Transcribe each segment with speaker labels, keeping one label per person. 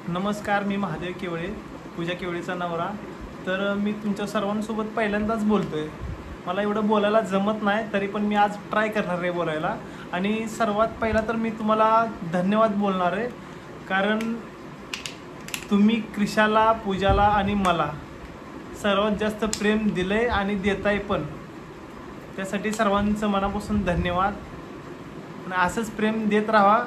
Speaker 1: नमस्कार, मी महादेव केवळे, पूजा केवळेचा नवरा. तर मी तुमच्या सर्वांसोबत पहिल्यांदाच बोलतोय. मला एवढं बोलायला जमत नाही, तरी पण मी आज ट्राय करणार आहे बोलायला. आणि सर्वात पहिला तर मी तुम्हाला धन्यवाद बोलणार आहे, कारण तुम्ही क्रिशाला, पूजाला आणि मला सर्वात जास्त प्रेम दिलंय आणि देताय पण. त्यासाठी सर्वांचं मनापासून धन्यवाद आणि असंच प्रेम देत राहा.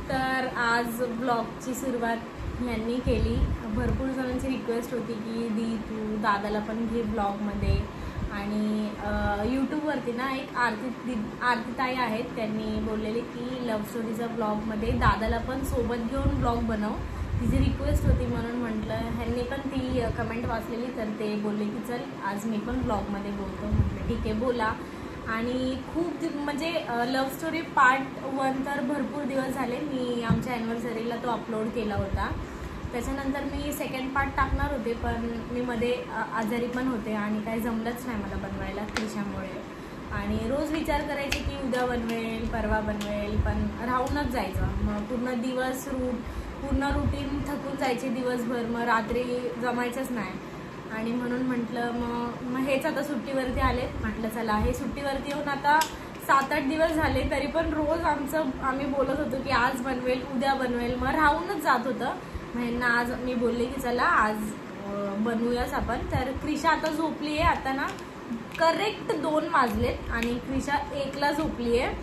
Speaker 2: तर आज ब्लॉगची सुरुवात यांनी केली. भरपूर जणांची रिक्वेस्ट होती की तू दादाला पण घे ब्लॉगमध्ये. आणि यूट्यूबवरती ना एक आरतीताई आहेत, त्यांनी बोललेले की लव्ह स्टोरीचा ब्लॉगमध्ये दादाला पण सोबत घेऊन ब्लॉग बनव. तिची रिक्वेस्ट होती म्हणून म्हटलं, ह्यांनी पण ती कमेंट वाचलेली, तर ते बोलले की चल आज मी पण ब्लॉगमध्ये बोलतो. म्हटलं ठीक आहे बोला. आणि खूप म्हणजे लव्ह स्टोरी पार्ट 1 तर भरपूर दिवस झाले. मी आमच्या ॲनिव्हर्सरीला तो अपलोड केला होता. त्याच्यानंतर मी सेकंड पार्ट टाकणार होते, पण मी मध्ये आजारी पण होते आणि काही जमलंच नाही मला बनवायला क्रिशामुळे. आणि रोज विचार करायचे की उद्या बनवेल, परवा बनवेल, पण राहूनच जायचं. मग पूर्ण रुटीन थकून जायचे दिवसभर, मग रात्री जमायचंच नाही. आणि म्हणून म्हटलं मग हेच आता सुट्टीवरती आले. म्हटलं चला, हे सुट्टीवरती येऊन आता 7-8 दिवस झाले, तरी पण रोज आम्ही बोलत होतो की आज बनवेल, उद्या बनवेल, मग राहूनच जात होतं. मग ह्यांना आज मी बोलले की चला आज बनवूयाच आपण. तर क्रिशा आता झोपली आहे. आता ना करेक्ट 2 वाजलेत आणि क्रिशा 1ला झोपली आहे.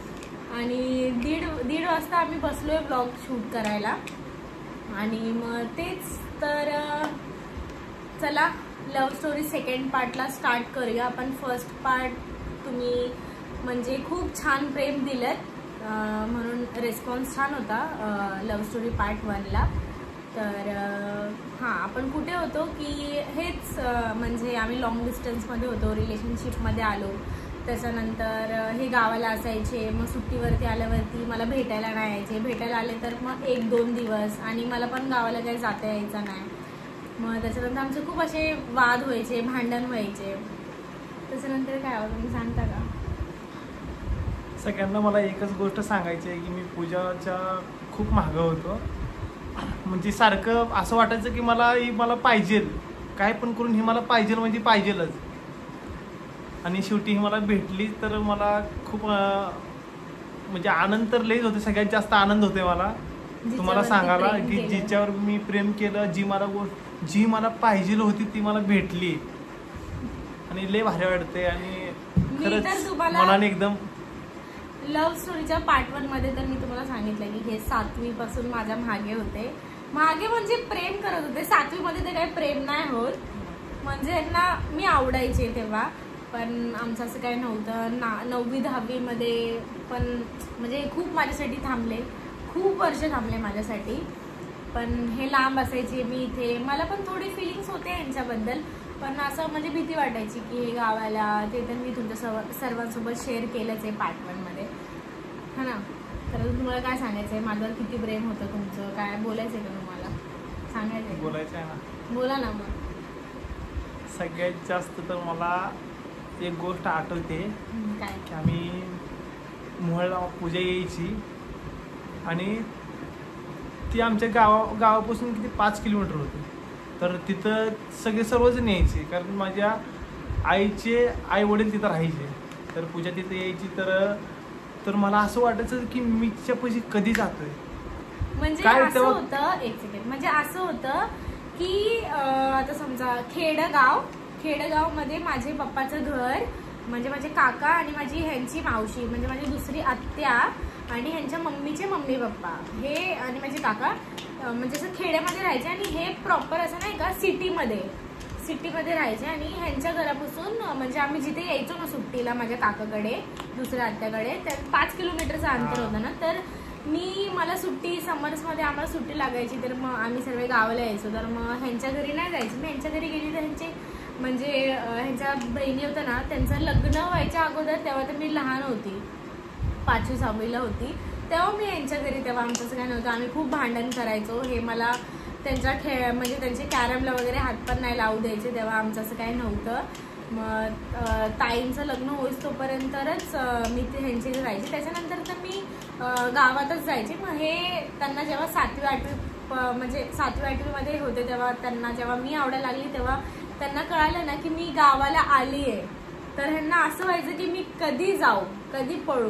Speaker 2: आणि दीड वाजता आम्ही बसलोय ब्लॉग शूट करायला. आणि मग तेच तर चला लव्ह स्टोरी सेकंड पार्टला स्टार्ट करूया आपण. फर्स्ट पार्ट तुम्ही म्हणजे खूप छान प्रेम दिलं, म्हणून रिस्पॉन्स छान होता लव्ह स्टोरी पार्ट 1ला. तर हां, आपण कुठे होतो की हेच म्हणजे आम्ही लॉंग डिस्टन्समध्ये होतो, रिलेशनशिपमध्ये आलो. त्याच्यानंतर हे गावाला असायचे, मग सुट्टीवरती आल्यावरती मला भेटायला नाही यायचे. भेटायला आले तर मग 1-2 दिवस, आणि मला पण गावाला काही जाता यायचं नाही. मग त्याच्यानंतर आमचे खूप असे वाद व्हायचे, भांडण व्हायचे. त्याच्यानंतर काय होतं तुम्ही सांगता का?
Speaker 1: सगळ्यांना मला एकच गोष्ट सांगायची आहे की मी पूजाच्या खूप मागं होतो. म्हणजे सारखं असं वाटायचं की मला पाहिजे, काय पण करून ही मला पाहिजे म्हणजे पाहिजेलच. आणि शेवटी ही मला भेटली तर मला खूप म्हणजे आनंद तर लईच होते. सगळ्यात जास्त आनंद होते मला तुम्हाला सांगायला की जिच्यावर मी प्रेम केलं, जी मला पाहिजे होती ती मला भेटली. आणि लय भारी वाटते. आणि खरंच मनाने एकदम
Speaker 2: लव्ह स्टोरीच्या पार्ट 1 मध्ये तर मी तुम्हाला सांगितलं की हे 7वी पासून माझ्या मागे होते. मागे म्हणजे प्रेम करत होते. 7वी मध्ये ते काही प्रेम नाही होत, म्हणजे ना मी आवडायचे तेव्हा, पण आमचं असं काही नव्हतं. 9वी-10वी मध्ये पण म्हणजे खूप माझ्यासाठी थांबले, खूप वर्ष थांबले माझ्यासाठी. पण हे लांब असायचे, मी इथे. मला पण थोडी फिलिंग्स होते यांच्याबद्दल, पण असं म्हणजे भीती वाटायची की हे गावाला. ते तर मी तुमच्या सर्वांसोबत शेअर केलंच आहे पार्ट 1 मध्ये, हा ना. तर तुम्हाला काय सांगायचं आहे, माझ्यावर किती प्रेम होतं तुमचं, काय बोलायचं आहे का तुम्हाला? सांगायचं आहे?
Speaker 1: बोलायचं आहे ना,
Speaker 2: बोला ना. मग
Speaker 1: सगळ्यात जास्त तर मला एक गोष्ट आठवते
Speaker 2: काय
Speaker 1: की आम्ही मोहळला पूजा यायची आणि ती आमच्या गावापासून किती 5 किलोमीटर होती. तर तिथं सर्वजण यायचे, कारण माझ्या आईचे आई वडील तिथं राहायचे. तर पूजा तिथं यायची. तर मला असं वाटायचं की मी तिच्यापाशी कधी जातोय.
Speaker 2: म्हणजे असं होतं, एक सेकंड, म्हणजे असं होतं की आता समजा खेडगाव मध्ये माझे पप्पाचं घर, म्हणजे माझे काका आणि माझी ह्यांची मावशी, म्हणजे माझी दुसरी आत्या आणि ह्यांच्या मम्मीचे मम्मी पप्पा, हे आणि माझे काका म्हणजे असं खेड्यामध्ये राहायचे. आणि हे प्रॉपर असं नाही का सिटीमध्ये राहायचे. आणि ह्यांच्या घरापासून म्हणजे आम्ही जिथे यायचो ना सुट्टीला माझ्या काकाकडे, दुसऱ्या आत्याकडे, तर 5 किलोमीटरचं अंतर होतं ना. तर मला सुट्टी समर्समध्ये आम्हाला सुट्टी लागायची, तर मग आम्ही सर्व गावाला यायचो. तर मग ह्यांच्या घरी नाही जायचं. मी ह्यांच्या घरी गेली तर ह्यांचे म्हणजे ह्यांच्या बहिणी होत्या ना, त्यांचं लग्न व्हायच्या अगोदर, तेव्हा तर मी लहान होती, 5वी-6वीला होती, तेव्हा मी यांच्या घरी. तेव्हा आमचं असं काय नव्हतं, आम्ही खूप भांडण करायचो. हे मला त्यांच्या म्हणजे त्यांचे कॅरमला वगैरे हात पण नाही लावू द्यायचे, तेव्हा आमचं असं काही नव्हतं. मग ताईंचं लग्न होईस तोपर्यंतच मी ते ह्यांचे राहायचे. त्याच्यानंतर तर मी गावातच जायचे. मग हे त्यांना जेव्हा 7वी-8वी म्हणजे 7वी 8वीमध्ये होते तेव्हा त्यांना जेव्हा मी आवडायला लागली तेव्हा त्यांना कळालं ना की मी गावाला आली आहे. तर ह्यांना असं व्हायचं की मी कधी जाऊ कधी पळू.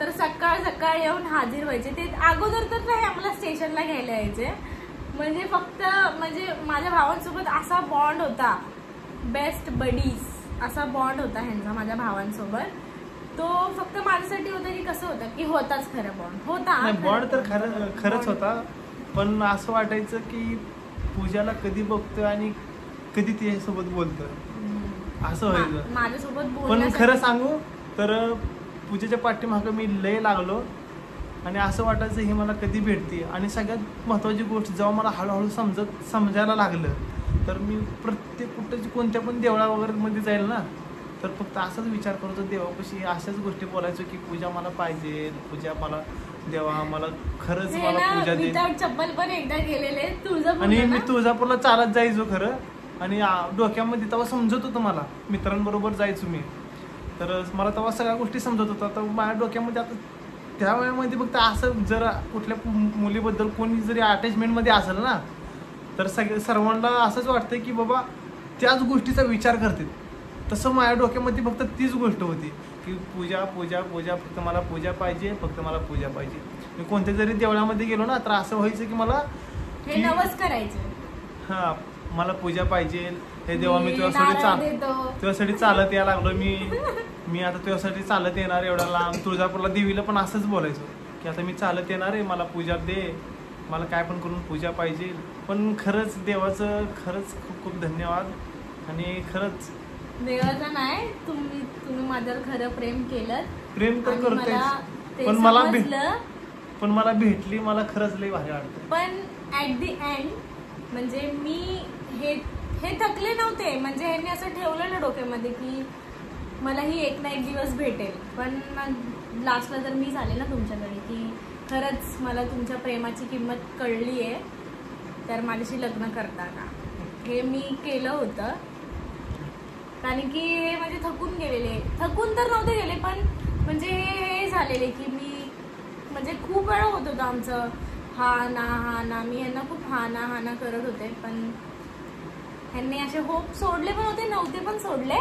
Speaker 2: तर सकाळ सकाळ येऊन हाजीर व्हायचे. ते अगोदर तर नाही आम्हाला स्टेशनला घ्यायला यायचे. म्हणजे फक्त म्हणजे माझ्या भावांसोबत असा बॉन्ड होता, बेस्ट बडीज असा बॉन्ड होता ह्यांचा माझ्या भावांसोबत. तो फक्त माझ्यासाठी होता की कसं होतं की होताच खरं बॉन्ड होता.
Speaker 1: बॉन्ड तर खरंच होता. पण असं वाटायचं की पूजाला कधी बघतोय आणि कधी तिच्यासोबत बोलतोय असं व्हायचं
Speaker 2: माझ्यासोबत.
Speaker 1: पण खरं सांगू तर पूजेच्या पाठीमागं मी लय लागलो आणि असं वाटायचं हे मला कधी भेटते. आणि सगळ्यात महत्त्वाची गोष्ट जेव्हा मला हळूहळू समजायला लागलं तर मी प्रत्येक कुठं कोणत्या पण देवळा वगैरे मध्ये जाईल ना तर फक्त असाच विचार करतो देवापाशी अशाच गोष्टी बोलायचो की पूजा मला पाहिजे, पूजा मला देवा मला खरंच मला पूजा दे.
Speaker 2: चप्पल पण एकदा गेलेले तुळजापूर
Speaker 1: आणि मी तुळजापूरला चालत जायचो खरं. आणि डोक्यामध्ये तेव्हा समजत होतं मला, मित्रांबरोबर जायचो मी. तर मला तेव्हा सगळ्या गोष्टी समजत होत्या. तर माझ्या डोक्यामध्ये आता त्या वेळेमध्ये फक्त असं जर कुठल्या मुलीबद्दल कोणी जरी अटॅचमेंटमध्ये असेल ना तर सर्वांना असंच वाटतं की बाबा त्याच गोष्टीचा विचार करते. तसं माझ्या डोक्यामध्ये फक्त तीच गोष्ट होती की पूजा पूजा पूजा, फक्त मला पूजा पाहिजे, फक्त मला पूजा पाहिजे. मी कोणत्या जरी देवळामध्ये गेलो ना तर असं व्हायचं की मला
Speaker 2: नवस करायचं,
Speaker 1: हा मला पूजा पाहिजे, हे देवा मी तुझ्यासाठी चालत यायला लागलो. मी आता तुझ्यासाठी चालत येणार एवढा लांब. तुळजापूरला देवीला पण असंच बोलायचो की आता मी चालत येणार आहे, मला पूजा दे, मला काय पण करून पूजा पाहिजे. पण खरंच देवाचं खरंच खूप खूप धन्यवाद. आणि खरंच
Speaker 2: देवाचं नाही तुम्ही माझ्यावर खरं प्रेम केलं.
Speaker 1: प्रेम तर करतेच पण मला भेटली, मला खरंच लई भारी वाटतं.
Speaker 2: पण ऍट दी एंड म्हणजे मी हे थकले नव्हते. म्हणजे ह्यांनी असं ठेवलं ना डोक्यामध्ये की मला ही एक ना एक दिवस भेटेल. पण लास्टला तर मी झाले ना तुमच्याकडे की खरंच मला तुमच्या प्रेमाची किंमत कळली आहे, तर माझ्याशी लग्न करता का. हे मी केलं होतं कारण की हे म्हणजे थकून तर नव्हते गेले पण म्हणजे हे झालेले की मी म्हणजे खूप वेळा होत होतं आमचं हा ना. मी यांना खूप हा ना करत होते. पण ह्यांनी असे होप सोडले पण होते, नव्हते पण सोडले.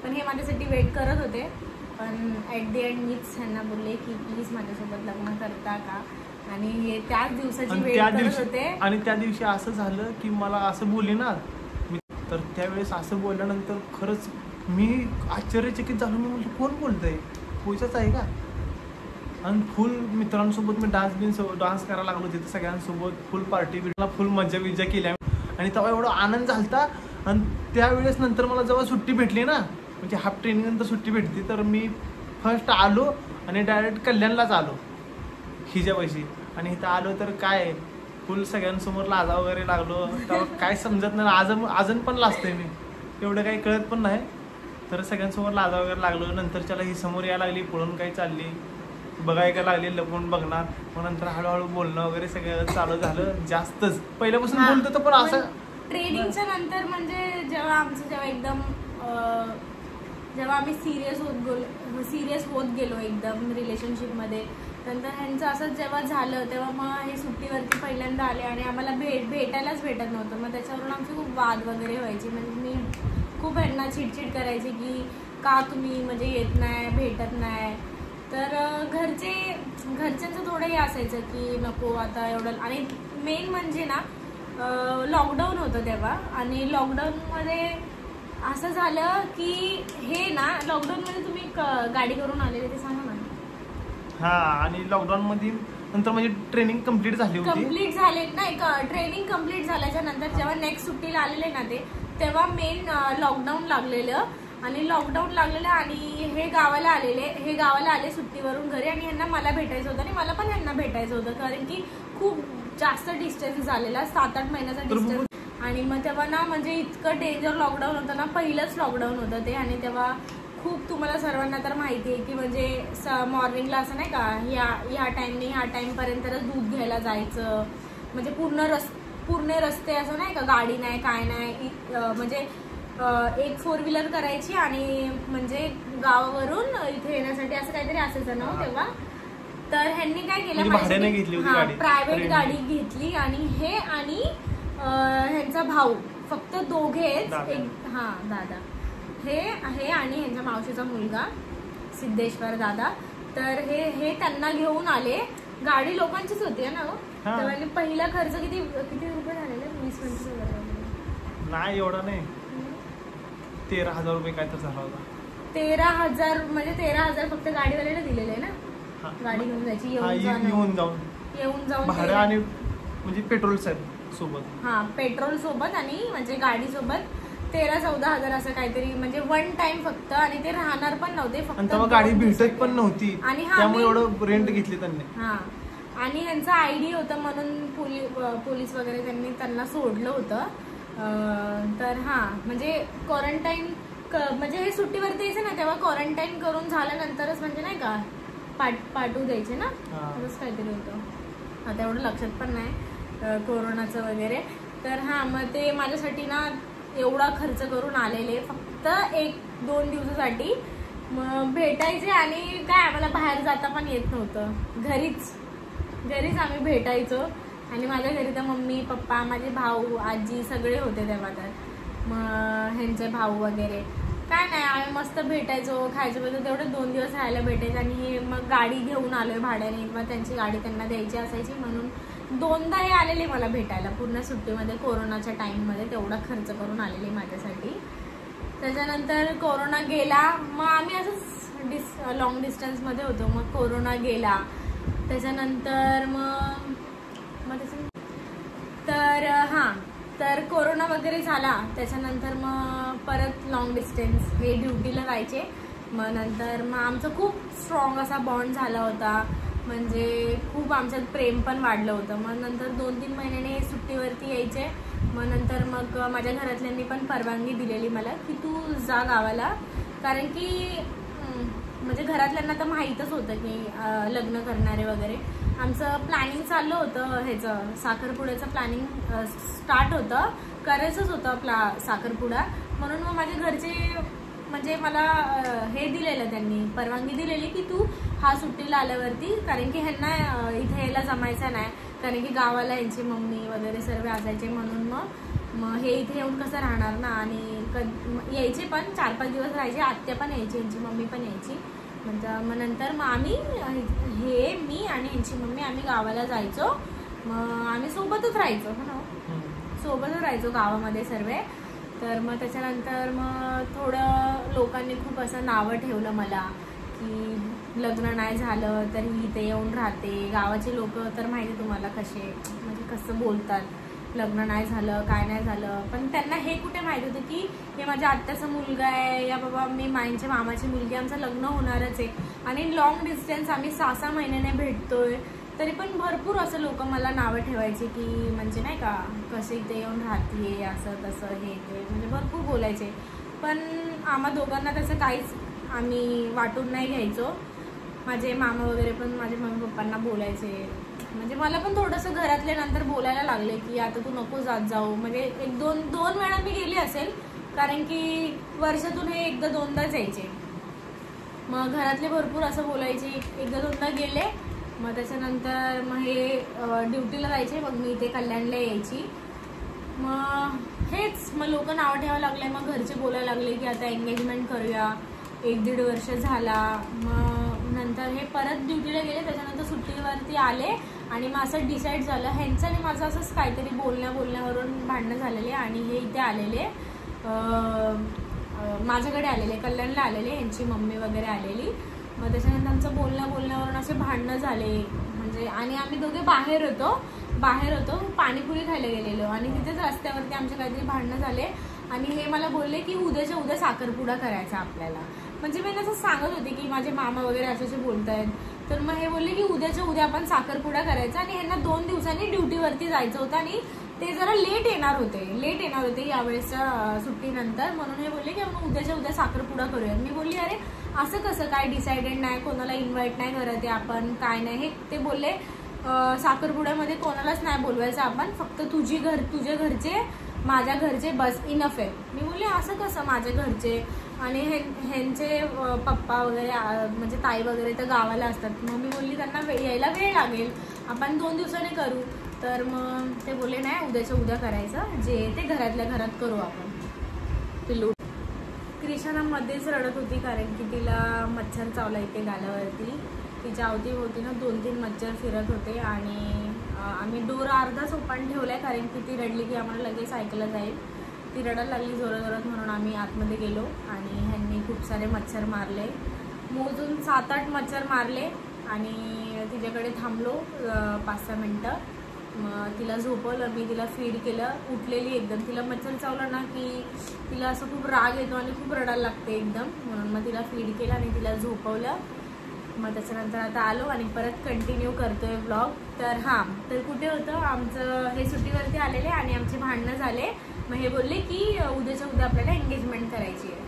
Speaker 2: पण हे माझ्यासाठी वेट करत होते. पण ऍट दी एंड मीच ह्यांना बोलले की प्लीज माझ्यासोबत लग्न करता का. आणि हे त्याच दिवसाची वेट करत होते.
Speaker 1: आणि त्या दिवशी असं झालं की मला असं बोलले ना तर त्यावेळेस असं बोलल्यानंतर खरंच मी आश्चर्यचकित झालो. मी म्हटलं कोण बोलतंय, पूजाच आहे का. आणि फुल मित्रांसोबत मी डान्स करायला लागलो तिथे सगळ्यांसोबत. फुल पार्टी फुल मजा विजा केली आणि तेव्हा एवढा आनंद झालता. आणि त्यावेळेस नंतर मला जेव्हा सुट्टी भेटली ना म्हणजे हाफ ट्रेनिंग नंतर सुट्टी भेटली तर मी फर्स्ट आलो आणि डायरेक्ट कल्याणलाच आलो हिच्यापाशी. आणि इथं आलो तर काय फुल सगळ्यांसमोर लाजा वगैरे लागलो. तेव्हा काय समजत नाही, अजून पण लाजतोय मी, एवढं काही कळत पण नाही. तर सगळ्यांसमोर लाजा वगैरे लागलो. नंतरच्याला ही समोर यायला लागली, पळून काही चालली, बघायला लागली, लपून बघणार. मग नंतर हळूहळू बोलणं वगैरे सगळं चालू झालं. जास्तच पहिल्यापासून बोलतो तर पण असं
Speaker 2: ट्रेनिंगच्या नंतर म्हणजे जेव्हा एकदम जेव्हा आम्ही सिरियस होत गेलो एकदम रिलेशनशिपमध्ये, नंतर ह्यांचं असं जेव्हा झालं तेव्हा मग हे सुट्टीवरती पहिल्यांदा आले आणि आम्हाला भेटायलाच भेटत नव्हतं. मग त्याच्यावरून आमचे खूप वाद वगैरे व्हायचे. म्हणजे मी खूप ह्यांना चिडचिड करायची की का तुम्ही म्हणजे येत नाही, भेटत नाही. तर घरच्यांचं थोडं हे असायचं की नको आता एवढं. आणि मेन म्हणजे ना लॉकडाऊन होतं तेव्हा. आणि लॉकडाऊनमध्ये असं झालं की हे ना लॉकडाऊनमध्ये तुम्ही गाडी करून आलेले ते सांगा ना.
Speaker 1: हा आणि लॉकडाऊन मध्ये नंतर म्हणजे ट्रेनिंग कम्प्लीट झाली होती.
Speaker 2: ट्रेनिंग कम्प्लीट झाल्याच्या नंतर जेव्हा नेक्स्ट सुट्टीला आलेले ना तेव्हा मेन लॉकडाऊन लागलेलं. आणि लॉकडाऊन लागलेलं आणि हे गावाला आले सुट्टीवरून घरी. आणि ह्यांना मला भेटायचं होतं आणि मला पण ह्यांना भेटायचं होतं कारण की खूप जास्त डिस्टन्स झालेला, 7-8 महिन्याचा डिस्टन्स. आणि मग तेव्हा ना म्हणजे इतकं डेंजर लॉकडाऊन होतं ना, पहिलंच लॉकडाऊन होतं ते. आणि तेव्हा खूप तुम्हाला सर्वांना तर माहिती आहे की म्हणजे मॉर्निंगला असं नाही का ह्या टाईमपर्यंतच दूध घ्यायला जायचं. म्हणजे पूर्ण रस्ते असं नाही का गाडी नाही काय नाही. म्हणजे एक 4 व्हीलर करायची आणि म्हणजे गावावरून इथे येण्यासाठी असं काहीतरी असायचं ना तेव्हा. तर ह्यांनी काय केलं,
Speaker 1: भाड्याने घेतली होती गाडी,
Speaker 2: प्रायव्हेट गाडी घेतली आणि हे आणि ह्यांचा भाऊ फक्त दोघेच, दादा हे आणि ह्यांच्या मावशीचा मुलगा सिद्धेश्वर दादा, तर हे त्यांना घेऊन आले. गाडी लोकांचीच होती ना हो. तर पहिला खर्च किती रुपये झालेले? 20-25 हजार
Speaker 1: नाही, एवढा नाही, 13,000 रुपये काय तर झाला होता.
Speaker 2: 13,000 म्हणजे 13,000 फक्त गाडीवाल्याला दिलेले आहे ना, गाडी घेऊन जायची, येऊन जाऊन
Speaker 1: भाडं आणि म्हणजे पेट्रोल सोबत,
Speaker 2: पेट्रोल सोबत आणि म्हणजे गाडी सोबत 13-14 हजार असं काहीतरी, म्हणजे वन टाइम फक्त. आणि ते राहणार पण नव्हते, फक्त
Speaker 1: गाडी भेटत पण नव्हती आणि त्यामुळे एवढं रेंट घेतली त्यांनी.
Speaker 2: आणि ह्यांचं आयडी होतं म्हणून पोलीस वगैरे त्यांनी त्यांना सोडलं होतं. तर म्हणजे क्वारंटाईन म्हणजे हे सुट्टीवरती यायचं ना तेव्हा क्वारंटाईन करून झाल्यानंतरच म्हणजे नाही का पाठवू द्यायचे ना, असंच काहीतरी होतं. आता एवढं लक्षात पण नाही कोरोनाचं वगैरे. तर मग ते माझ्यासाठी ना एवढा खर्च करून आलेले फक्त 1-2 दिवसासाठी. मग भेटायचे आणि काय आम्हाला बाहेर जाता पण येत नव्हतं, घरीच आम्ही भेटायचो. आणि माझ्या घरी तर मम्मी पप्पा माझे भाऊ आजी सगळे होते तेव्हा. तर मग ह्यांचे भाऊ वगैरे काय नाही, आम्ही मस्त भेटायचो, खायचं वगैरे. तेवढे 2 दिवस राहायला भेटायचं. आणि हे मग गाडी घेऊन आलोय भाड्याने, मग त्यांची गाडी त्यांना द्यायची असायची म्हणून 2दा हे आलेले मला भेटायला पूर्ण सुट्टीमध्ये. कोरोनाच्या टाईममध्ये तेवढा खर्च करून आलेले माझ्यासाठी. त्याच्यानंतर कोरोना गेला, मग आम्ही असंच लॉंग डिस्टन्समध्ये होतो. मग कोरोना गेला, त्याच्यानंतर मग तर कोरोना वगैरे झाला. त्याच्यानंतर मग परत लॉंग डिस्टन्स हे ड्युटीला जायचे. मग नंतर मग आमचं खूप स्ट्रॉंग असा बॉन्ड झाला होता, म्हणजे खूप आमच्यात प्रेम पण वाढलं होतं. मग नंतर 2-3 महिन्याने सुट्टीवरती यायचे. मग नंतर मग माझ्या घरातल्यांनी पण परवानगी दिलेली मला की तू जा गावाला, कारण की म्हणजे घरातल्यांना तर माहीतच होतं की लग्न करणारे वगैरे. आमचं प्लॅनिंग चाललं होतं, ह्याचं साखरपुड्याचं प्लॅनिंग स्टार्ट होतं, करायचंच होतं आपला साखरपुडा. म्हणून मग माझे घरचे म्हणजे मला हे दिलेलं, त्यांनी परवानगी दिलेली की तू सुट्टीला आल्यावरती, कारण की ह्यांना इथे यायला जमायचं नाही, कारण की गावाला यांची मम्मी वगैरे सर्व असायचे. म्हणून मग हे इथे येऊन कसं राहणार ना. आणि यायचे पण 4-5 दिवस राहायचे, आत्या पण यायची, यांची मम्मी पण यायची. मग नंतर मग आम्ही मी आणि यांची मम्मी आम्ही गावाला जायचो. मग आम्ही सोबतच राहायचो सोबतच राहायचो गावामध्ये सर्व. तर मग त्याच्यानंतर मग थोडं लोकांनी खूप असं नावं ठेवलं मला की लग्न नाही झालं तरी इथे येऊन राहते. गावाचे लोक तर माहिती तुम्हाला कसे म्हणजे कसं बोलतात, लग्न नाही झालं काय नाही झालं. पण त्यांना हे कुठे माहीत होतं की हे माझ्या आत्याचा मुलगा आहे, या बाबा मी माझ्या मामाची मुलगी, आमचं लग्न होणारच आहे. आणि लॉंग डिस्टन्स आम्ही 6-6 महिन्याने भेटतोय, तरी पण भरपूर असं लोक मला नावं ठेवायचे की म्हणजे नाही का कसे इथे येऊन राहते, असं तसं हे ते, म्हणजे भरपूर बोलायचे. पण आम्हा दोघांना तसं काहीच आम्ही वाटून नाही घ्यायचो. माझे मामा वगैरे पण माझ्या मम्मी पप्पांना बोलायचे. म्हणजे मला पण थोडंसं घरातल्या नंतर बोलायला लागले की आता तू नको जात जाऊ. म्हणजे 1-2 वेळा मी गेली असेल, कारण की वर्षातून हे 1-2दाच यायचे. मग घरातले भरपूर असं बोलायचे, 1-2दा गेले. मग त्याच्यानंतर मग हे ड्युटीला जायचे, मग मी इथे कल्याणला यायची. मग हेच मग लोक नावं ठेवायला लागले. मग घरचे बोलायला लागले की आता एंगेजमेंट करूया. 1-1.5 वर्ष झाला. मग नंतर हे परत ड्युटीला गेले, त्याच्यानंतर सुट्टीवरती आले. आणि मग असं डिसाईड झालं, ह्यांचं आणि माझं असंच काहीतरी बोलण्यावरून भांडणं झालेले. आणि हे इथे आलेले, माझ्याकडे आलेले, कल्याणला आलेले, ह्यांची मम्मी वगैरे आलेली. मग त्याच्यानंतर आमचं बोलण्यावरून असे भांडणं झाले. म्हणजे आणि आम्ही दोघे बाहेर होतो पाणीपुरी खायला गेलेलो. आणि तिथेच रस्त्यावरती आमचे काहीतरी भांडणं झाले. आणि हे मला बोलले की उद्याच्या उद्या साखरपुडा करायचा आपल्याला. म्हणजे मी असं सांगत होते की माझे मामा वगैरे असे बोलत आहेत. तर मग हे बोलले की उद्याच्या उद्या आपण साखरपुडा करायचा. आणि ह्यांना 2 दिवसांनी ड्युटीवरती जायचं होतं आणि ते जरा लेट येणार होते यावेळेसच्या सुट्टीनंतर. म्हणून हे बोलले की आपण उद्याच्या उद्या साखरपुडा करूया. मी बोलली अरे असं कसं काय, डिसाइडेड नाही, कोणाला इन्व्हाइट नाही करत आहे आपण, काय नाही. हे ते बोलले साखरपुड्यामध्ये कोणालाच नाही बोलवायचं आपण, फक्त तुझे घरचे माझ्या घरचे बस इनफ आहे. मी बोलले असं कसं माझ्या घरचे, आणि ह्यांचे पप्पा वगैरे म्हणजे ताई वगैरे तर गावाला असतात. मग मी बोलली त्यांना यायला वेळ लागेल, आपण 2 दिवसांनी करू. तर मग ते बोलले नाही, उद्याच्या उद्या करायचं, जे ते घरातल्या घरात करू आपण. पिल्लू क्रिशाना मध्येच रडत होती, कारण की तिला मच्छर चावला इथे गालावरती. तिच्या अवतीभोवती ना 2-3 मच्छर फिरत होते, आणि आम्ही डोर अर्धाच ओपन ठेवलाय, कारण की ती रडली की आम्हाला लगेच ऐकलं जाईल. ती रडायला लागली जोरात, म्हणून आम्ही आतमध्ये गेलो आणि ह्यांनी खूप सारे मच्छर मारले, मोजून 7-8 मच्छर मारले. आणि तिच्याकडे थांबलो 5-6 मिनटं. मग तिला झोपवलं, मी तिला फीड केलं. उठलेली एकदम, तिला मच्छर चावलं ना की तिला असं खूप राग येतो आणि खूप रडायला लागते एकदम, म्हणून मग तिला फीड केलं आणि तिला झोपवलं. मग त्याच्यानंतर आता आलो आणि परत कंटिन्यू करतोय व्लॉग. तर हां, तर कुठे होतं आमचं, हे सुट्टीवरती आलेले आणि आमचे भांडणं झाले. मग हे बोलले की उद्याच्या उद्या आपल्याला एंगेजमेंट करायची आहे.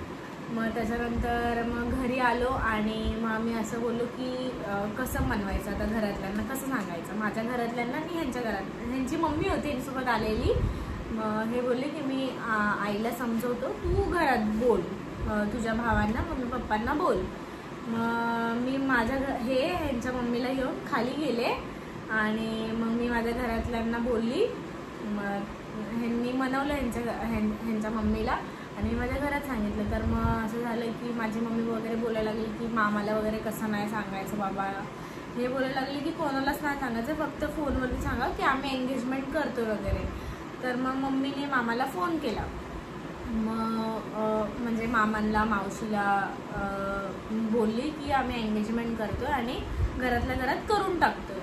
Speaker 2: मग त्याच्यानंतर मग घरी आलो आणि मग आम्ही असं बोललो की कसं मनवायचं आता, घरातल्यांना कसं सांगायचं, माझ्या घरातल्यांना आणि ह्यांच्या घरात. ह्यांची मम्मी होती यांच्यासोबत आलेली. मग हे बोलले की मी आईला समजवतो, तू घरात बोल, तुझ्या भावांना मम्मी पप्पांना बोल. मग मी ह्यांच्या मम्मीला घेऊन खाली गेले आणि मग मी माझ्या घरातल्यांना बोलली. मग ह्यांनी मनवलं ह्यांच्या मम्मीला आणि माझ्या घरात सांगितलं. तर मग असं झालं की माझी मम्मी वगैरे बोलायला लागली की मामाला वगैरे कसं नाही सांगायचं बाबा, हे बोलायला लागले की कोणालाच नाही सांगायचं, फक्त फोनवरती सांगा की आम्ही एंगेजमेंट करतो वगैरे. तर मग मम्मीने मामाला फोन केला. मग म्हणजे मामांना मावशीला बोलली की आम्ही एंगेजमेंट करतोय आणि घरातल्या घरात करून टाकतोय.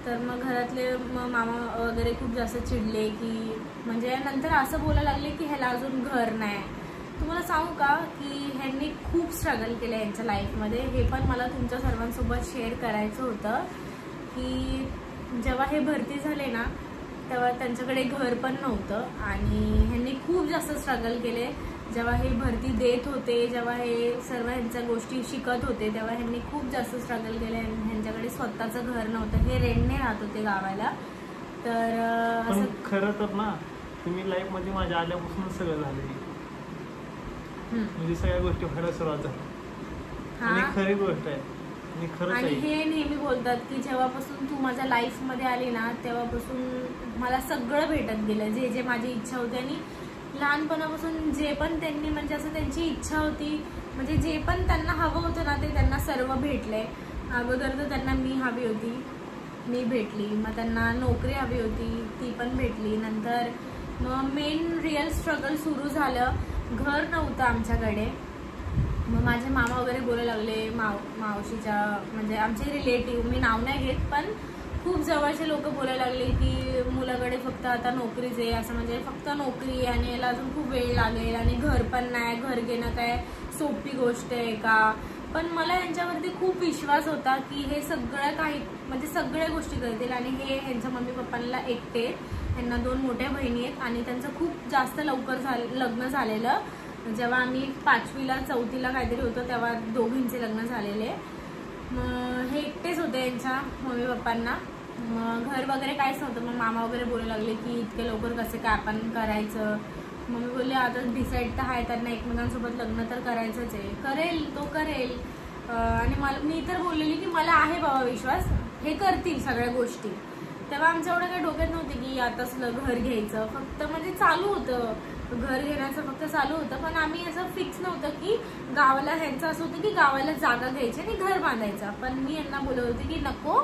Speaker 2: तर मग घरातले मामा वगैरे खूप जास्त चिडले की म्हणजे नंतर असं बोलायला लागले की ह्याला अजून घर नाही. तुम्हाला सांगू का की ह्यांनी खूप स्ट्रगल केलं यांच्या लाईफमध्ये. हे पण मला तुमच्या सर्वांसोबत शेअर करायचं होतं की जेव्हा हे भरती झाले ना तेव्हा त्यांच्याकडे घर पण नव्हतं आणि ह्यांनी खूप जास्त स्ट्रगल केले. जेव्हा हे भरती देत होते, जेव्हा हे सर्व ह्यांच्या गोष्टी शिकत होते, तेव्हा ह्यांनी खूप जास्त स्ट्रगल केले. ह्यांच्याकडे स्वतःचं घर नव्हतं, हे रेंटने राहत होते गावाला. तर असं
Speaker 1: खरं तर ना तुम्ही लाईफ मध्ये माझ्या आल्यापासून सगळं झालं, म्हणजे सगळ्या गोष्टी व्हायला सुरुवात झाली आणि खरी गोष्ट आहे.
Speaker 2: आणि हे नेहमी बोलतात की जेव्हापासून तू माझ्या लाईफ मध्ये आली ना तेव्हापासून मला सगळं भेटत गेलं, जे जे माझी इच्छा होती. आणि लहानपणापासून जे पण त्यांनी म्हणजे असं त्यांची इच्छा होती, म्हणजे जे पण त्यांना हवं होतं ना ते त्यांना सर्व भेटलंय. अगोदर तर त्यांना मी हवी होती, मी भेटली. मग त्यांना नोकरी हवी होती, ती पण भेटली. नंतर मग मेन रिअल स्ट्रगल सुरू झालं. घर नव्हतं आमच्याकडे. मग माझे मामा वगैरे बोलायला लागले, मावशीच्या म्हणजे आमचे रिलेटिव्ह, मी नाव नाही घेत, पण खूप जवळचे लोक बोलायला लागले की मुलाकडे फक्त आता नोकरीच आहे, असं म्हणजे फक्त नोकरी आणि याला अजून खूप वेळ लागेल आणि घर पण नाही, घर घेणं काय सोपी गोष्ट आहे का. पण मला यांच्यावरती खूप विश्वास होता की हे सगळं काही म्हणजे सगळ्या गोष्टी करतील. आणि हे ह्यांच्या मम्मी पप्पांना एकटे, यांना 2 मोठ्या बहिणी आहेत आणि त्यांचं खूप जास्त लवकर लग्न झालेलं. जेव्हा आम्ही 5वीला 4थीला काहीतरी होतो तेव्हा दोघींचे लग्न झालेले. मग हे एकटेच होते यांच्या मम्मी पप्पांना. मग घर वगैरे काहीच नव्हतं. मग मामा वगैरे बोलायला लागले की इतके लवकर कसे काय आपण करायचं. मग मी बोलले आता डिसाईड तर आहे, त्यांना एकमेकांसोबत लग्न तर करायचंच आहे, करेल तो करेल. आणि मी तर बोललेली की मला आहे बाबा विश्वास, हे करतील सगळ्या गोष्टी. तेव्हा आमच्या एवढं काही डोक्यात नव्हते की आताच घर घ्यायचं, फक्त म्हणजे चालू होतं घर घेण्याचं, फक्त चालू होतं. पण आम्ही असं फिक्स नव्हतं की गावाला, ह्यांचं असं होतं की गावाला जागा घ्यायची आणि घर बांधायचं. पण मी यांना बोलत होते की नको,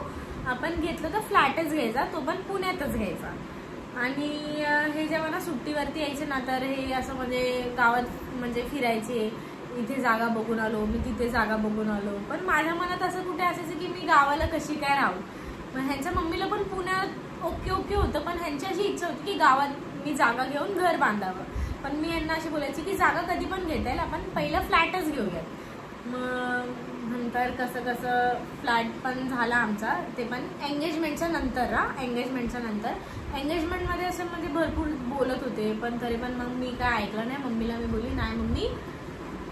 Speaker 2: आपण घेतलं तर फ्लॅटच घ्यायचा, तो पण पुण्यातच घ्यायचा. आणि हे जेव्हा ना सुट्टीवरती यायचे ना तर हे असं म्हणजे गावात म्हणजे फिरायचे, इथे जागा बघून आलो, मी तिथे जागा बघून आलो. पण माझ्या मनात असं कुठे असायचं की मी गावाला कशी काय राहू. मग ह्यांच्या मम्मीला पण पुण्यात ओके होतं, पण ह्यांची अशी इच्छा होती की गावात मी जागा घेऊन घर बांधावं. पण मी यांना अशी बोलायची की जागा कधी पण घेता येईल, आपण पहिलं फ्लॅटच घेऊयात. मग नंतर कसं फ्लॅट पण झाला आमचा, ते पण एंगेजमेंटच्या नंतर. एंगेजमेंटच्या नंतर एंगेजमेंटमध्ये असं म्हणजे भरपूर बोलत होते, पण तरी पण मग मी काय ऐकलं नाही. मम्मीला मी बोलली नाही मम्मी,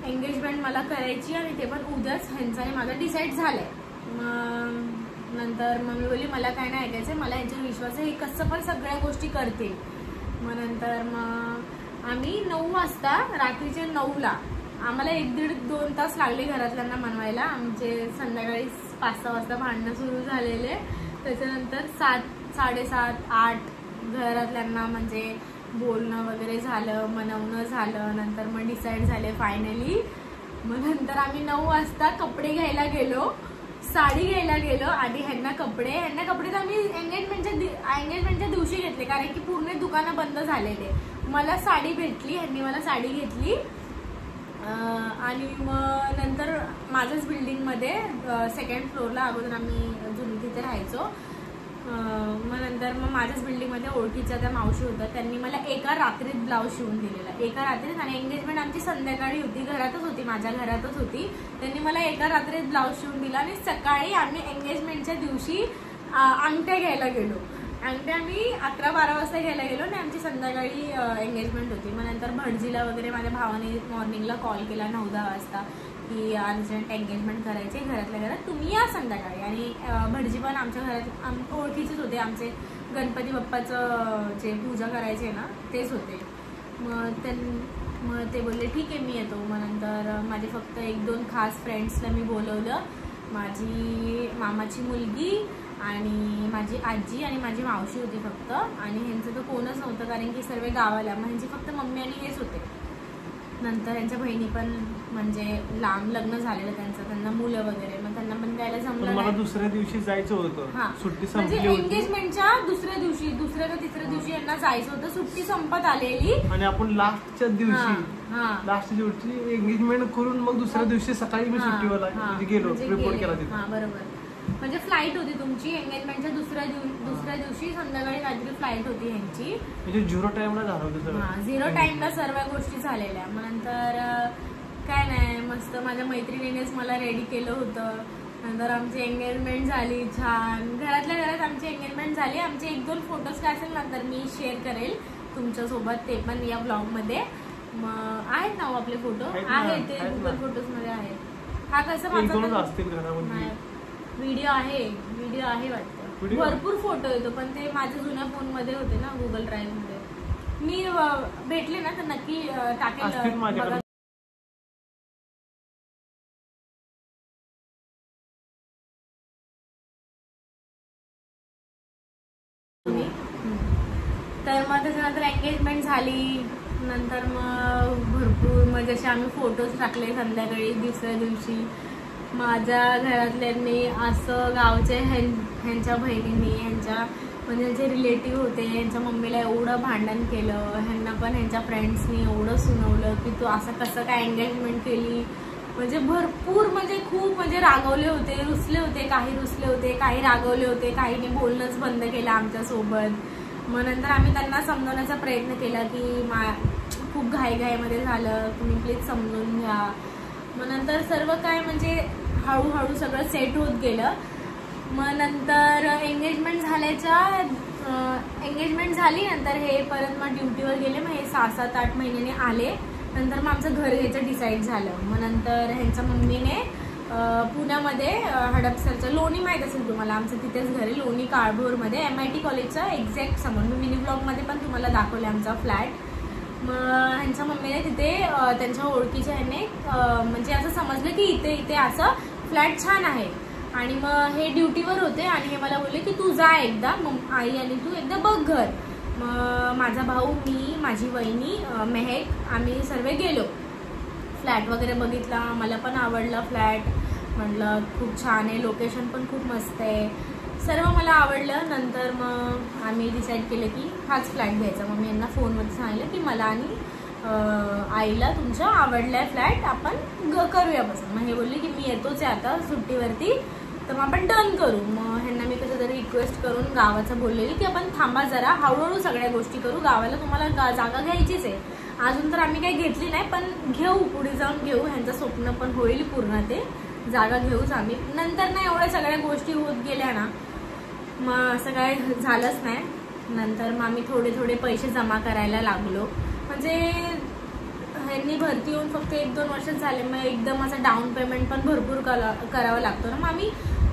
Speaker 2: एंगेजमेंट मला करायची आणि ते पण उद्याच, ह्यांचाने माझं डिसाईड झालंय. मग नंतर मम्मी बोलली मला काय नाही ऐकायचं, मला यांच्यावर विश्वास आहे, हे कसं पण सगळ्या गोष्टी करतील. मग नंतर मग आम्ही 9 वाजता, रात्रीचे 9ला आम्हाला 1-1.5-2 तास लागले घरातल्यांना मनवायला. आमचे संध्याकाळी 5-6 वाजता भांडणं सुरू झालेले. त्याच्यानंतर 7, 7:30, 8 घरातल्यांना म्हणजे बोलणं वगैरे झालं, मनवणं झालं. नंतर मग डिसाईड झाले फायनली. मग नंतर आम्ही 9 वाजता कपडे घ्यायला गेलो, साडी घ्यायला गेलो. आणि ह्यांना कपडे तर आम्ही एंगेजमेंटच्या दिवशी घेतले, कारण की पूर्ण दुकानं बंद झालेले. मला साडी भेटली, ह्यांनी मला साडी घेतली. आणि मग नंतर माझ्याच बिल्डिंगमध्ये 2nd फ्लोअरला अगोदर आम्ही जुनी तिथे राहायचो. मग नंतर मग माझ्याच बिल्डिंगमध्ये ओळखीच्या त्या मावशी होत्या, त्यांनी मला एका रात्रीत ब्लाऊज शिवून दिलेला, एका रात्रीत. आणि एंगेजमेंट आमची संध्याकाळी होती, घरातच होती, माझ्या घरातच होती. त्यांनी मला एका रात्रीत ब्लाऊज शिवून दिला. आणि सकाळी आम्ही एंगेजमेंटच्या दिवशी अंगठ्या घ्यायला गेलो. अंगठ्या आम्ही 11-12 वाजता घ्यायला गेलो आणि आमची संध्याकाळी एंगेजमेंट होती. मग नंतर भटजीला वगैरे माझ्या भावाने मॉर्निंगला कॉल केला 9-10 वाजता की अर्जंट एंगेजमेंट करायचे घरातल्या घरात, तुम्ही या संध्याकाळी. आणि भटजी पण आमच्या घरात ओळखीचेच होते, आमचे गणपती बाप्पाचं जे पूजा करायचे ना तेच होते. मग ते बोलले ठीक आहे मी येतो. मग नंतर माझे फक्त 1-2 खास फ्रेंड्सला मी बोलवलं, माझी मामाची मुलगी आणि माझी आजी आणि माझी मावशी होती फक्त. आणि ह्यांचं तर कोणच नव्हतं, कारण की सर्व गावाला, म्हणजे फक्त मम्मी आणि हेच होते. नंतर यांच्या बहिणी पण म्हणजे लांब लग्न झालेलं त्यांचं, त्यांना मुलं वगैरे, मग त्यांना पण जायला जमलं.
Speaker 1: मला दुसऱ्या दिवशी जायचं होतं, सुट्टी संपली
Speaker 2: म्हणजे एंगेजमेंटच्या दुसऱ्या का तिसऱ्या दिवशी यांना जायचं होतं, सुट्टी संपत आलेली.
Speaker 1: आणि आपण लास्टच्या दिवशी एंगेजमेंट करून मग दुसऱ्या दिवशी सकाळी मी सुट्टीवर गेलो, रिपोर्ट केला तिथे.
Speaker 2: बरोबर, म्हणजे फ्लाईट होती तुमची एंगेजमेंटच्या दुसऱ्या दिवशी संध्याकाळी काहीतरी फ्लाईट होती ह्यांची.
Speaker 1: म्हणजे 0 टाइमला झालं होतं.
Speaker 2: 0 टाइमला सर्व गोष्टी झालेल्या. मग नंतर काय नाही, मस्त माझ्या मैत्रिणीनेच मला रेडी केलं होतं. नंतर आमची एंगेजमेंट झाली छान, घरातल्या घरात आमची एंगेजमेंट झाली. आमचे 1-2 फोटोज काय असेल नंतर मी शेअर करेल तुमच्यासोबत, ते पण या ब्लॉगमध्ये. मग आहेत ना आपले फोटो, आहेत ते गुगल फोटोज मध्ये आहेत. हा कसं माझा व्हिडिओ आहे वाटतं, भरपूर फोटो येतो, पण ते माझ्या जुन्या फोन मध्ये होते ना गुगल ड्राईव्ह मध्ये. मी भेटले ना तर नक्की टाकेल. तर मग त्याच्यानंतर एंगेजमेंट झाली. नंतर मग भरपूर मग जसे आम्ही फोटोज टाकले संध्याकाळी दुसऱ्या दिवशी. माझ्या घरातल्यांनी असं गावचे ह्यांच्या बहिणींनी, ह्यांच्या म्हणजे जे रिलेटिव्ह होते ह्यांच्या मम्मीला एवढं भांडण केलं. ह्यांना पण ह्यांच्या फ्रेंड्सनी एवढं सुनावलं की तू असं कसं काय एंगेजमेंट केली. म्हणजे भरपूर म्हणजे खूप म्हणजे रागवले होते, रुसले होते, काही रागवले होते, काहीने बोलणंच बंद केलं आमच्यासोबत. मग नंतर आम्ही त्यांना समजवण्याचा प्रयत्न केला की खूप घाईमध्ये झालं, तुम्ही प्लीज समजून घ्या. मग नंतर सर्व काय म्हणजे हळूहळू सगळं सेट होत गेलं. मग नंतर एंगेजमेंट झाली. नंतर हे परत मग ड्युटीवर गेले. मग हे 6-7-8 महिन्याने आले. नंतर मग आमचं घर घ्यायचं डिसाईड झालं. मग नंतर ह्यांच्या मम्मीने पुण्यामध्ये हडपसरचं लोणी माहीत असेल तुम्हाला, आमचं तिथेच घर आहे, लोणी काळभोरमध्ये MIT कॉलेजच्या एक्झॅक्ट समोर. मी मिनी ब्लॉगमध्ये पण तुम्हाला दाखवले आमचा फ्लॅट. मग ह्यांच्या मम्मीने तिथे त्यांच्या ओळखीच्या ह्याने म्हणजे असं समजलं की इथे असं फ्लॅट छान आहे. आणि मग हे ड्युटीवर होते आणि हे मला बोलले की तू जा एकदा, मग आई आणि तू एकदा बघ घर. मग माझा भाऊ, मी, माझी वहिनी मेहेक, आम्ही सर्व गेलो. फ्लॅट वगैरे बघितला, मला पण आवडला फ्लॅट. म्हटलं खूप छान आहे, लोकेशन पण खूप मस्त आहे, सर्व मला आवडलं. नंतर मग आम्ही डिसाईड केलं की हाच फ्लॅट घ्यायचा. मग मी यांना फोनमध्ये सांगितलं की मला आणि आईला तुमच्या आवडला आहे फ्लॅट, आपण करूया बसून. मग हे बोलले की मी येतोच आहे आता सुट्टीवरती, तर मग आपण डन करू. मग ह्यांना मी कसं तरी रिक्वेस्ट करून गावाचं बोललेली की आपण थांबा जरा, हळूहळू सगळ्या गोष्टी करू, गावाला तुम्हाला जागा घ्यायचीच आहे. अजून तर आम्ही काही घेतली नाही, पण घेऊ, पुढे जाऊन घेऊ, ह्यांचं स्वप्न पण होईल पूर्ण, ते जागा घेऊच आम्ही. नंतर ना एवढ्या सगळ्या गोष्टी होत गेल्या ना, मग असं काय झालंच नाही. नंतर मग आम्ही थोडे पैसे जमा करायला लागलो. म्हणजे ह्यांनी भरती होऊन फक्त 1-2 वर्ष झाले, मग एकदम असं डाऊन पेमेंट पण भरपूर करावं लागतो ना. मग आम्ही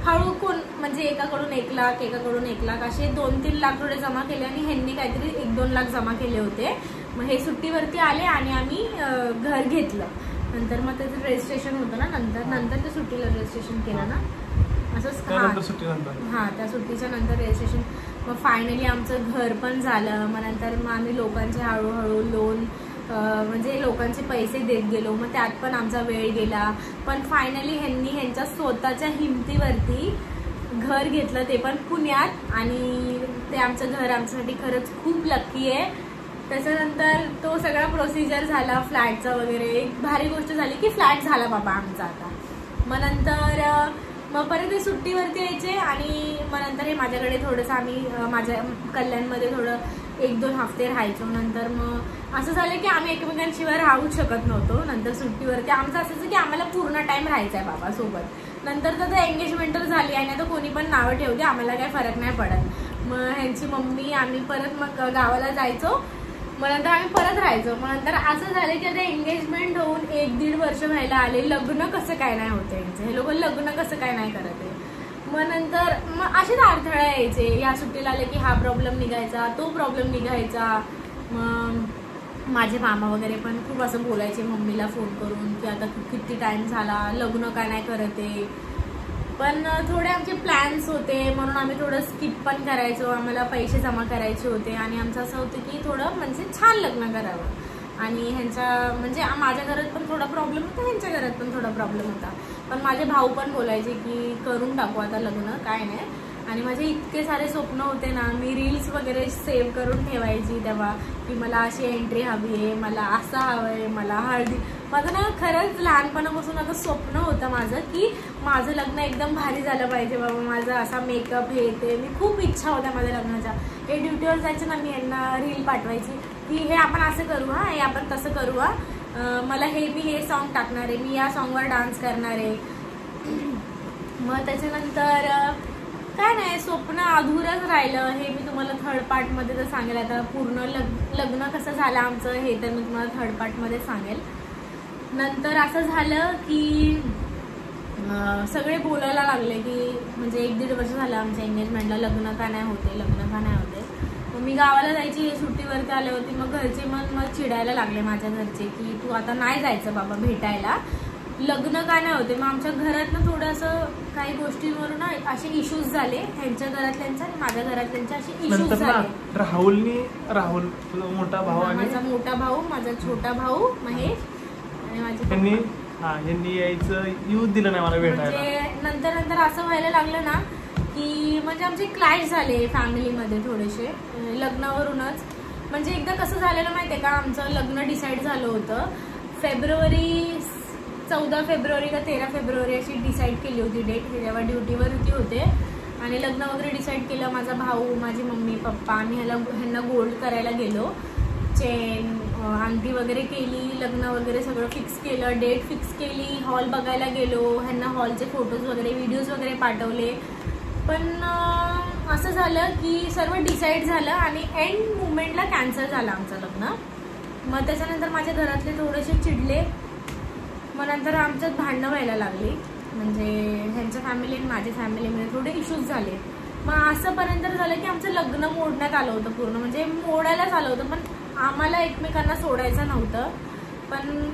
Speaker 2: हळू कोण म्हणजे एकाकडून 1 लाख एकाकडून 1 लाख असे 2-3 लाख थोडे जमा केले आणि ह्यांनी काहीतरी 1-2 लाख जमा केले होते. मग हे सुट्टीवरती आले आणि आम्ही घर घेतलं. नंतर मग त्याचं रजिस्ट्रेशन होतं ना, नंतर त्या सुट्टीला रजिस्ट्रेशन केलं ना असंच. हां त्या सुट्टीच्या नंतर रजिस्ट्रेशन. मग फायनली आमचं घर पण झालं. मग नंतर मग आम्ही लोकांचे हळूहळू लोन म्हणजे लोकांचे पैसे देत गेलो. मग त्यात पण आमचा वेळ गेला. पण फायनली ह्यांनी ह्यांच्या स्वतःच्या हिमतीवरती घर घेतलं, ते पण पुण्यात. आणि ते आमचं घर आमच्यासाठी खरंच खूप लकी आहे. त्याच्यानंतर तो सगळा प्रोसिजर झाला फ्लॅटचा वगैरे. एक भारी गोष्ट झाली की फ्लॅट झाला बाबा आमचा आता. मग नंतर मग परत ते सुट्टीवरती यायचे आणि मग नंतर हे माझ्याकडे थोडंसं आम्ही माझ्या कल्याणमध्ये थोडं 1-2 हफ्ते राहायचो. नंतर मग असं झालं की आम्ही एकमेकांशिवाय राहूच शकत नव्हतो. नंतर सुट्टीवरती आमचं असायचं की आम्हाला पूर्ण टाइम राहायचा आहे बाबा सोबत. नंतर तर एंगेजमेंट झाली आणि आता कोणी पण नावं ठेवते, आम्हाला काही फरक नाही पडत. मग ह्यांची मम्मी आम्ही परत मग गावाला जायचो. मग नंतर आम्ही परत राहायचो. मग नंतर असं झालं की आता एंगेजमेंट होऊन 1-1.5 वर्ष व्हायला आले, लग्न कसं काय नाही होते यांचे, हे लोक लग्न कसं काय नाही करत आहे. मग नंतर मग असेच अडथळे यायचे. या सुट्टीला आले की हा प्रॉब्लेम निघायचा, तो प्रॉब्लेम निघायचा. मग माझे मामा वगैरे पण खूप असं बोलायचे मम्मीला फोन करून की आता किती टाइम झाला, लग्न काय नाही करत आहे. पण थोडे आमचे प्लॅन्स होते म्हणून आम्ही थोडं स्किप पण करायचो. आम्हाला पैसे जमा करायचे होते आणि आमचं असं होतं की थोडं म्हणजे छान लग्न करावं. आणि ह्यांच्या म्हणजे माझ्या घरात पण थोडा प्रॉब्लेम होता, ह्यांच्या घरात पण थोडा प्रॉब्लेम होता. पण माझे भाऊ पण बोलायचे की करून टाकू आता लग्न, काय नाही. आणि माझे इतके सारे स्वप्न होते ना, मी रील्स वगैरे सेव्ह करून ठेवायची तेव्हा की मला अशी एंट्री हवी आहे, मला असं हवं आहे, मला हळदी. माझं ना खरंच लहानपणापासून आता स्वप्न होतं माझं की माझं लग्न एकदम भारी झालं पाहिजे बाबा, माझं असा मेकअप हे ते. मी खूप इच्छा होत्या माझ्या लग्नाच्या. हे ड्युटीवर जायचं ना, मी यांना रील पाठवायची की हे आपण असं करू हां, हे आपण तसं करू हां, मला हे मी हे सॉन्ग टाकणार आहे, मी या सॉन्गवर डान्स करणार आहे. मग त्याच्यानंतर काय नाही, स्वप्न अधुरच राहिलं. हे मी तुम्हाला थर्ड पार्टमध्ये तर सांगेल. आता पूर्ण लग्न कसं झालं आमचं हे तर मी तुम्हाला थर्ड पार्टमध्ये सांगेल. नंतर असं झालं की सगळे बोलायला लागले की म्हणजे 1-1.5 वर्ष झालं आमच्या एंगेजमेंटला, लग्न का नाही होते, लग्न का नाही होते. मग मी गावाला जायची, सुट्टीवरती आले होती. मग घरचे मग चिडायला लागले माझ्या घरचे की तू आता नाही जायचं बाबा भेटायला, लग्न का नाही होते. मग आमच्या घरात ना थोडंसं काही गोष्टींवरून असे इश्यूज झाले, ह्यांच्या घरातल्यांचा आणि माझ्या घरातल्यांचे असे इश्यूज झाले.
Speaker 1: राहुल मोठा भाऊ आणि
Speaker 2: माझा मोठा भाऊ, माझा छोटा भाऊ महेश आणि माझे
Speaker 1: यांनी यायचं येऊ दिलं नाही मला भेटायला.
Speaker 2: म्हणजे नंतर असं व्हायला लागलं ना की म्हणजे आमचे क्लॅश झाले फॅमिलीमध्ये थोडेसे लग्नावरूनच. म्हणजे एकदा कसं झालेलं माहितीये का, आमचं लग्न डिसाईड झालं होतं 14 फेब्रुवारी का 13 फेब्रुवारी अशी डिसाईड केली होती डेट. जेव्हा ड्युटीवरती होते आणि लग्न वगैरे डिसाईड केलं. माझा भाऊ, माझी मम्मी पप्पा, आम्ही ह्यांना गोल्ड करायला गेलो, चेन अंगठी वगैरे केली, लग्न वगैरे सगळं फिक्स केलं, डेट फिक्स केली, हॉल बघायला गेलो, ह्यांना हॉलचे फोटोज वगैरे व्हिडिओज वगैरे पाठवले. पण असं झालं की सर्व डिसाईड झालं आणि एंड मुमेंटला कॅन्सल झालं आमचं लग्न. मग त्याच्यानंतर माझ्या घरातले थोडेसे चिडले. मग नंतर आमच्यात भांडणं व्हायला लागली. म्हणजे ह्यांच्या फॅमिली आणि माझ्या फॅमिलीमध्ये थोडे इश्यूज झाले. मग असंपर्यंत झालं की आमचं लग्न मोडण्यात आलं होतं पूर्ण, म्हणजे मोडायलाच आलं होतं. पण आम्हाला एकमेकांना सोडायचं नव्हतं. पण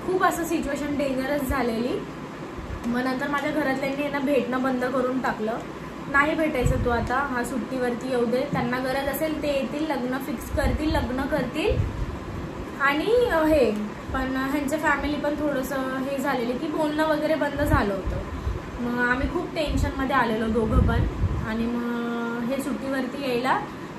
Speaker 2: खूप असं सिच्युएशन डेंजरस झालेली. मग नंतर माझ्या घरातल्यांनी यांना भेटणं बंद करून टाकलं. नाही भेटायचं तू आता, हा सुट्टीवरती येऊ दे, त्यांना गरज असेल ते येतील, लग्न फिक्स करतील, लग्न करतील आणि हे. पण ह्यांच्या फॅमिली पण थोडंसं हे झालेलं की बोलणं वगैरे बंद झालं होतं. मग आम्ही खूप टेन्शनमध्ये आलेलो दोघं पण. आणि मग हे सुट्टीवरती यायला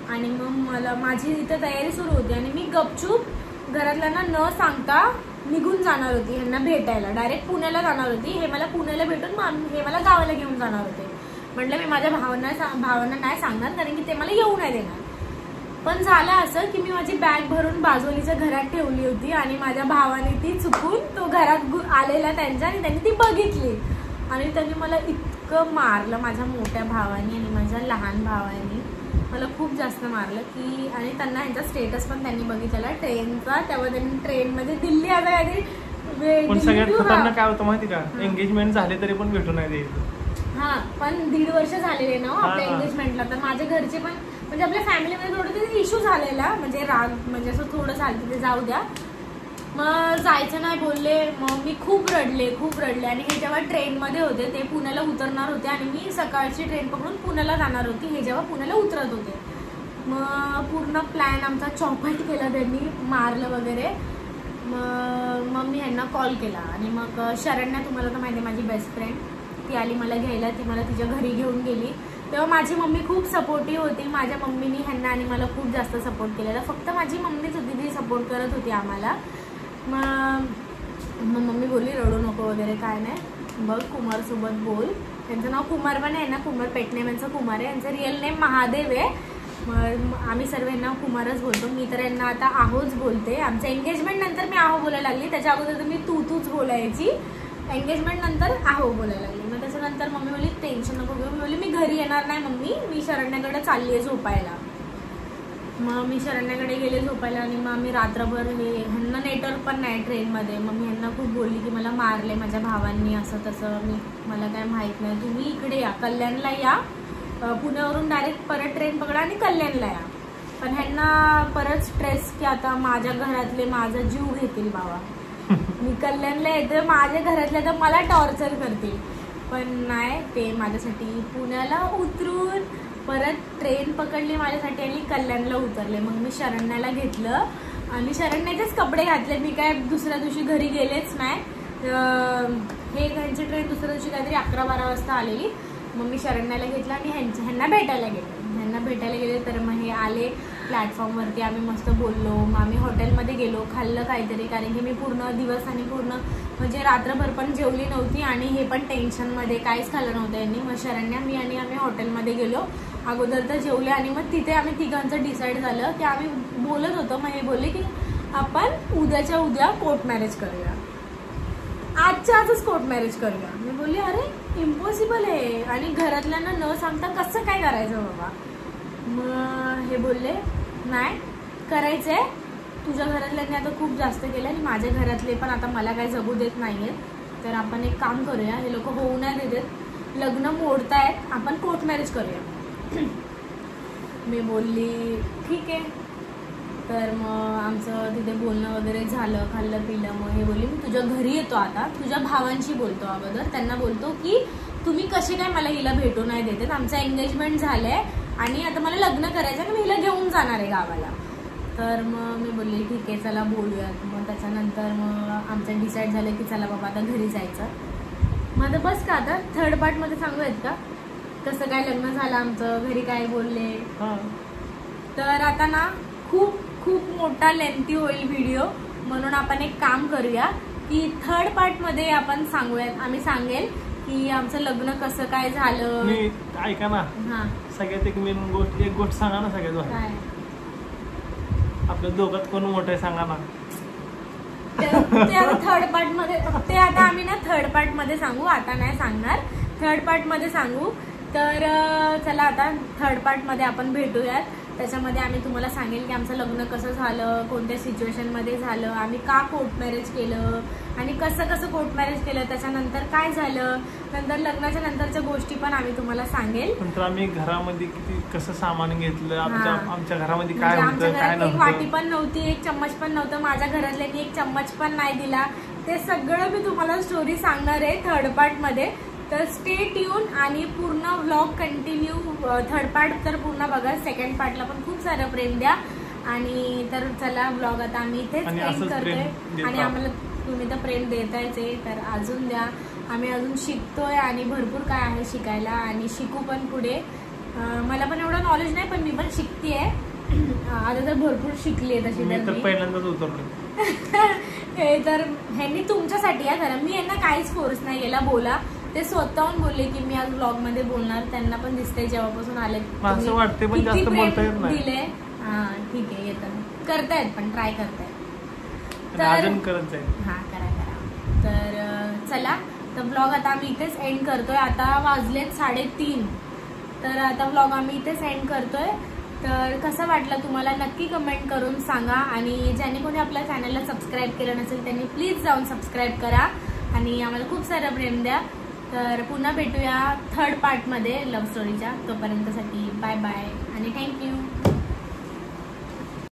Speaker 2: आणि मग माझी इथं तयारी सुरू होती आणि मी गपचूप घरातल्यांना न सांगता निघून जाणार होती ह्यांना भेटायला. डायरेक्ट पुण्याला जाणार होती. हे मला पुण्याला भेटून हे मला गावाला घेऊन जाणार होते. म्हटलं मी माझ्या भावांना नाही सांगणार कारण की ते मला येऊ नाही देणार. पण झालं असं की मी माझी बॅग भरून बाजोलीच्या घरात ठेवली होती आणि माझ्या भावाने ती चुकून तो घरात आलेला त्यांच्या आणि त्यांनी ती बघितली आणि त्यांनी मला इतकं मारलं, माझ्या मोठ्या भावानी आणि माझ्या लहान भावानी मला खूप जास्त मारलं की. आणि त्यांना ह्यांचा स्टेटस पण त्यांनी बघितलेला ट्रेनचा. तेव्हा त्यांनी ट्रेनमध्ये दिल्ली आता काहीतरी
Speaker 1: सगळ्यात खतरनाक काय होतं माहिती का, एंगेजमेंट झाले तरी पण भेटू नाही द्यायचं.
Speaker 2: हा पण 1.5 वर्ष झालेले ना आपल्या
Speaker 1: हा.
Speaker 2: एंगेजमेंटला. तर माझ्या घरचे पण म्हणजे आपल्या फॅमिलीमध्ये थोडं तरी इश्यू झालेला, म्हणजे राग म्हणजे असं थोडं झालं ते जाऊ द्या. मग जायचं नाही बोलले. मग मी खूप रडले आणि हे जेव्हा ट्रेनमध्ये होते ते पुण्याला उतरणार होते आणि मी सकाळची ट्रेन पकडून पुण्याला जाणार होती. हे जेव्हा पुण्याला उतरत होते मग पूर्ण प्लॅन आमचा चौपट केला त्यांनी, मारलं वगैरे. मग मी ह्यांना कॉल केला आणि मग शरण्या, तुम्हाला तर माहिती आहे माझी बेस्ट फ्रेंड, ती आली मला घ्यायला. ती मला तिच्या घरी घेऊन गेली. तेव्हा माझी मम्मी खूप सपोर्टिव्ह होती. माझ्या मम्मीनी ह्यांना आणि मला खूप जास्त सपोर्ट केलेला. फक्त माझी मम्मीच होती ती सपोर्ट करत होती आम्हाला. मग मम्मी बोलली रडू नको वगैरे काय नाही, बघ कुमारसोबत बोल. त्यांचं नाव कुमार पण आहे ना, कुमार पेटनेम यांचं कुमार आहे. यांचं रिअल नेम महादेव आहे. मग आम्ही सर्व यांना कुमारच बोलतो. मी तर यांना आता आहोच बोलते. आमच्या एंगेजमेंट नंतर मी आहो बोलायला लागली. त्याच्या अगोदर तर मी तूच बोलायची. एंगेजमेंट नंतर आहो बोलायला लागली. मग त्याच्यानंतर मम्मी बोलली टेन्शन नको घेऊ. मी बोलली मी घरी येणार नाही मम्मी, मी शरण्याकडे चालली आहे झोपायला. मग मी शरण्याकडे गेले झोपायला आणि मग आम्ही रात्रभर ह्यांना नेटवर्क पण नाही ट्रेनमध्ये. मग मी ह्यांना खूप बोलली की मला मारले माझ्या भावांनी असं तसं, मला काय माहीत नाही, तुम्ही इकडे या, कल्याणला या, पुण्यावरून डायरेक्ट परत ट्रेन पकडा आणि कल्याणला या. पण ह्यांना परत स्ट्रेस की आता माझ्या घरातले माझा जीव घेतील बाबा, मी कल्याणला येते, माझ्या घरातले तर मला टॉर्चर करतील. पण नाही, ते माझ्यासाठी पुण्याला उतरून परत ट्रेन पकडली माझ्यासाठी आणि कल्याणला उतरले. मग मी शरण्याला घेतलं आणि शरण्याचेच कपडे घातले. मी काय दुसऱ्या दिवशी घरी गेलेच नाही. हे त्यांची ट्रेन दुसऱ्या दिवशी काहीतरी 11-12 वाजता आलेली. मग मी शरण्याला घेतलं आणि ह्यांना भेटायला गेले. तर मग हे आले प्लॅटफॉर्मवरती, आम्ही मस्त बोललो. मग आम्ही हॉटेलमध्ये गेलो, खाल्लं काहीतरी, कारण की मी पूर्ण दिवस आणि पूर्ण म्हणजे रात्रभर पण जेवली नव्हती आणि हे पण टेन्शनमध्ये काहीच खाल्लं नव्हतं यांनी. मग शरण्या, मी आणि आम्ही हॉटेलमध्ये गेलो. अगोदर तर जेवले आणि मग तिथे आम्ही तिघांचं डिसाईड झालं की आम्ही बोलत होतो. मग हे बोलले की आपण उद्याच्या उद्या कोर्ट मॅरेज करूया, आजच्या आजच कोर्ट मॅरेज करूया. मी बोलली अरे इम्पॉसिबल आहे आणि घरातल्यांना न सांगता कसं काय करायचं बाबा. मग हे बोलले नाही करायचंय, तुझ्या घरातल्यांनी आता खूप जास्त केलं आणि माझ्या घरातले पण आता मला काय जगू देत नाहीये, तर आपण एक काम करूया, हे लोक होऊ नाही देत, लग्न मोडतायत, आपण कोर्ट मॅरेज करूया. मी बोलली ठीक आहे. तर मग आमचं तिथे बोलणं वगैरे झालं, खाल्लं पिलं. मग हे बोलली मी तुझ्या घरी येतो, आता तुझ्या भावांशी बोलतो, अगोदर त्यांना बोलतो की तुम्ही कसे काय मला हिला भेटू नाही देतात, आमचं एंगेजमेंट झालंय आणि आता मला लग्न करायचं आणि मी हिला घेऊन जाणार आहे गावाला. तर मग मी बोलली ठीक आहे चला बोलूयात. मग त्याच्यानंतर मग आमचं डिसाईड झालं की चला बाबा आता घरी जायचं. मग आता बस का आता थर्ड पार्टमध्ये सांगूयात का कसं काय लग्न झालं आमचं, घरी काय बोलले. तर आता ना खूप खूप मोठा लेंथी होईल व्हिडिओ, म्हणून आपण एक काम करूया की थर्ड पार्टमध्ये आपण सांगूयात, आम्ही सांगेल की आमचं लग्न कसं काय झालं.
Speaker 1: मी ऐका ना,
Speaker 2: हा
Speaker 1: सगळ्यात एक मेन गोष्ट, एक गोष्ट सांगा ना सगळ्यात.
Speaker 2: काय
Speaker 1: आपल्या दोघात कोण मोठं आहे सांगा ना.
Speaker 2: ते आता थर्ड पार्टमध्ये, ते आता आम्ही ना थर्ड पार्टमध्ये सांगू, आता नाही सांगणार, थर्ड पार्टमध्ये सांगू. तर चला आता थर्ड पार्टमध्ये आपण भेटूयात. त्याच्यामध्ये आम्ही तुम्हाला सांगेल की आमचं लग्न कसं झालं, कोणत्या सिच्युएशनमध्ये झालं, आम्ही का कोर्ट मॅरेज केलं आणि कसं कसं कोर्ट मॅरेज केलं, त्याच्यानंतर काय झालं, नंतर लग्नाच्या नंतरच्या गोष्टी पण आम्ही तुम्हाला सांगेल.
Speaker 1: नंतर आम्ही घरामध्ये किती कसं सामान घेतलं, आमच्या घरामध्ये काय
Speaker 2: म्हणजे
Speaker 1: होतं,
Speaker 2: आमच्या
Speaker 1: काय
Speaker 2: घरात एक
Speaker 1: नव्हतं,
Speaker 2: वाटी पण नव्हती, एक चम्मच पण नव्हतं, माझ्या घरातल्यांनी एक चम्मच पण नाही दिला, ते सगळं मी तुम्हाला स्टोरी सांगणार आहे थर्ड पार्टमध्ये. तर स्टे ट्यून आणि पूर्ण व्लॉग कंटिन्यू. थर्ड पार्ट तर पूर्ण बघा, सेकंड पार्टला पण खूप सारं प्रेम द्या. आणि तर चला व्लॉग आता आम्ही इथेच एंड करतोय आणि आम्हाला तुम्ही तर प्रेम देतायच आहे, तर अजून द्या. आम्ही अजून शिकतोय आणि भरपूर काय आहे शिकायला आणि शिकू पण पुढे. मला पण एवढं नॉलेज नाही पण मी पण शिकतेय आता, तर भरपूर शिकली आहे तशी.
Speaker 1: तर पहिल्यांदाच उतरलो
Speaker 2: हे तर ह्यांनी तुमच्यासाठी आहे खरं, मी यांना काहीच फोर्स नाही केला, बोला ते स्वतःहून बोलले की मी आज व्लॉग मध्ये बोलणार. त्यांना पण दिसतंय जेव्हापासून आले
Speaker 1: असं वाटते पण जास्त बोलता येत नाही.
Speaker 2: दिले हा ठीक आहे, येतात करतायत पण ट्राय करतायत,
Speaker 1: अजून करत जाईल.
Speaker 2: हा करा. तर चला, तर व्लॉग आता आम्ही इथेच एंड करतोय. आता वाजलेत 3:30, तर आता व्लॉग आम्ही इथेच एंड करतोय. तर कसं वाटलं तुम्हाला नक्की कमेंट करून सांगा. आणि ज्यांनी कोणी आपल्या चॅनलला सबस्क्राईब केलं नसेल त्यांनी प्लीज जाऊन सबस्क्राईब करा आणि आम्हाला खूप सारं प्रेम द्या. तर पुन्हा भेटूया थर्ड पार्टमध्ये लव्ह स्टोरीच्या. तोपर्यंतसाठी बाय बाय आणि थँक्यू.